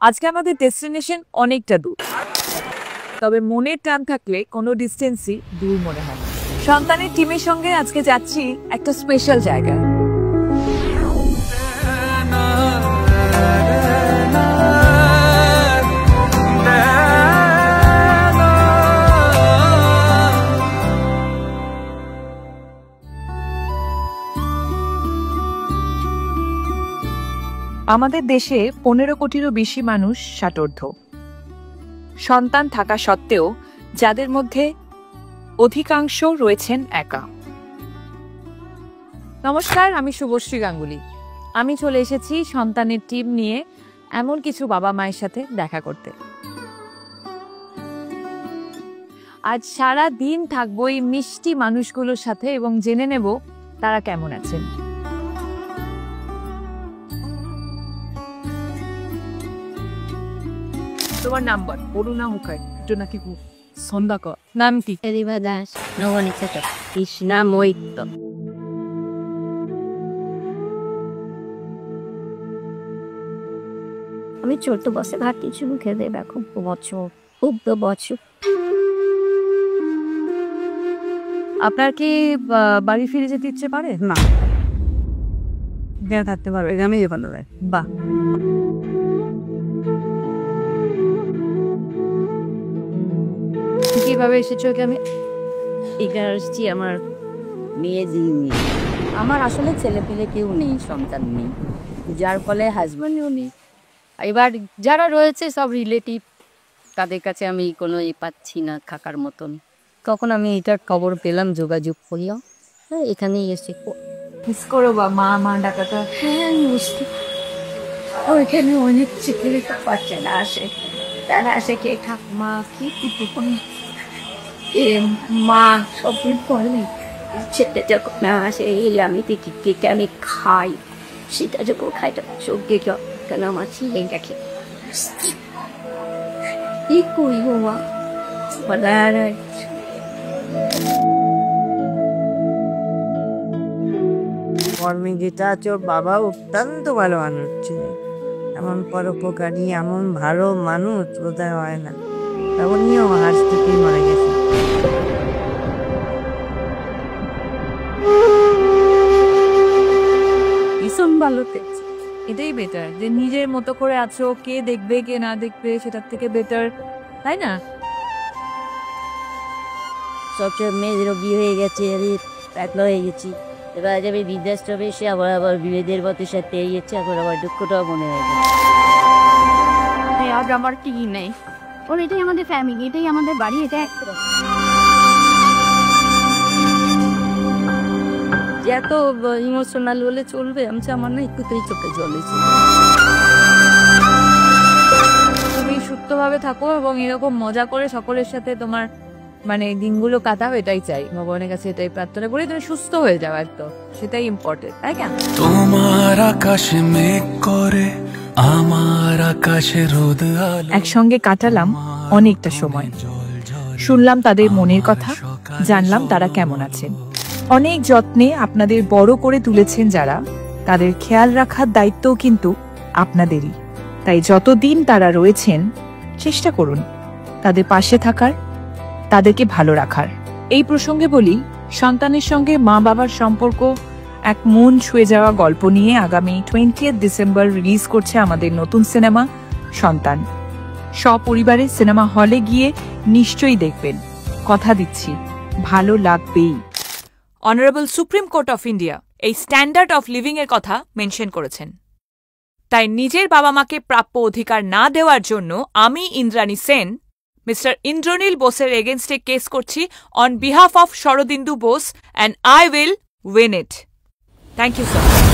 আজকে আমাদের ডেস্টিনেশন অনেকটা দূর, তবে মনের টান থাকলে কোনো ডিস্টেন্সই দূর মনে হয় না। সন্তানের টিমের সঙ্গে আজকে যাচ্ছি একটা স্পেশাল জায়গায়। আমাদের দেশে 15 কোটিরও বেশি মানুষ ষাটোর্ধ্ব। সন্তান থাকা সত্ত্বেও যাদের মধ্যে অধিকাংশ রয়েছেন একা। নমস্কার, আমি শুভশ্রী গাঙ্গুলি। আমি চলে এসেছি সন্তানের টিম নিয়ে এমন কিছু বাবা মায়ের সাথে দেখা করতে। আজ সারা দিন থাকবো এই মিষ্টি মানুষগুলোর সাথে এবং জেনে নেব তারা কেমন আছেন। তোমার নাম্বার অরুণা মুখায় নাকি সন্ধ্যাকর, নাম কি? এরিবা দাস, নবনীতা কৃষ্ণা মৈত্র। আমি ছোট বসে ভাত কিছু মুখে দেবে খুব বছর আপনার কি বাড়ি ফিরে যেতে ইচ্ছে পারে? না, থাকতে পারবে, আমি ভালো লাগে। বাহ, কিভাবে এসেছো? আমি এখানে আসছি আমার মেয়ে দিইনি। আমার আসলে ছেলে পেলে কেউ নেই, সন্তান নেই, যার ফলে হাজব্যান্ডও নেই। এবার যারা রয়েছে সব রিলেটিভ, তাদের কাছে আমি কোনো পাচ্ছি না থাকার মতন। তখন আমি এটার খবর পেলাম, যোগাযোগ করিও, হ্যাঁ এখানেই এসে মিস করো বা মা ডাকাটা। হ্যাঁ মিষ্টি ওইখানে অনেক চিকিৎসা পাচ্ছে না, আসে তারা আসে কে ঠাকুমা কি মা সব পরে সেটা যখন না আসে এই আমি কেটে আমি খাই, সেটা যখন খাইটা চোখে কেন আমার ছিলেন দেখে কি করব মা বলার। কর্মে যেটা আছে, ওর বাবা অত্যন্ত ভালো মানুষ ছিল, এমন পরোপকারী, এমন ভালো মানুষ বোধহয় হয় না। তখনও হার্ট থেকেই মারা গেছে। ভীষণ ভালো পেয়েছি, এটাই বেটার যে নিজের মতো করে আছো, কে দেখবে কে না দেখবে সেটার থেকে বেটার, তাই না? সবচেয়ে মেয়েদেরও বিয়ে হয়ে গেছে, আমি একলা হয়ে গেছি। এবার যাবে বৃদ্ধাশ্রমে, সে আবার বিয়েদের মতো সাথে গেছে, এখন আবার দুঃখটাও মনে হয়ে গেছে। আজ আমার কি নেই, ওর এটাই আমাদের ফ্যামিলি, এটাই আমাদের বাড়ি, এটা এত ইমোশনাল হলে চলবে? আমি আমার না একটুতেই চোখে জ্বলেছে। তুমি সুস্থভাবে থাকো এবং এরকম মজা করে সকলের সাথে তোমার মানে দিনগুলো কাটাও, এটাই চাই ভগবানের কাছে, এটাই প্রার্থনা করি তুমি সুস্থ হয়ে যাও, একদম সেটাই ইম্পর্টেন্ট, তাই কেন? তোমার আকাশে মেঘ করে আমার আকাশে রোদ আলো, একসঙ্গে কাটালাম অনেকটা সময়, শুনলাম তাদের মনের কথা, জানলাম তারা কেমন আছেন। অনেক যত্নে আপনাদের বড় করে তুলেছেন যারা, তাদের খেয়াল রাখার দায়িত্বও কিন্তু আপনাদেরই। তাই যতদিন তারা রয়েছেন চেষ্টা করুন তাদের পাশে থাকার, তাদেরকে ভালো রাখার। এই প্রসঙ্গে বলি, সন্তানের সঙ্গে মা বাবার সম্পর্ক এক মন ছুঁয়ে যাওয়া গল্প নিয়ে আগামী 20 ডিসেম্বর রিলিজ করছে আমাদের নতুন সিনেমা সন্তান। সপরিবারে সিনেমা হলে গিয়ে নিশ্চয়ই দেখবেন, কথা দিচ্ছি ভালো লাগবেই। Honourable supreme court of India এই স্ট্যান্ডার্ড অফ লিভিং এর কথা মেনশন করেছেন। তাই নিজের বাবা মাকে প্রাপ্য অধিকার না দেওয়ার জন্য আমি ইন্দ্রাণী সেন মিস্টার ইন্দ্রনীল বোসের এগেনস্টে কেস করছি on behalf of Saradindu Bose, and I will win it. Thank you sir.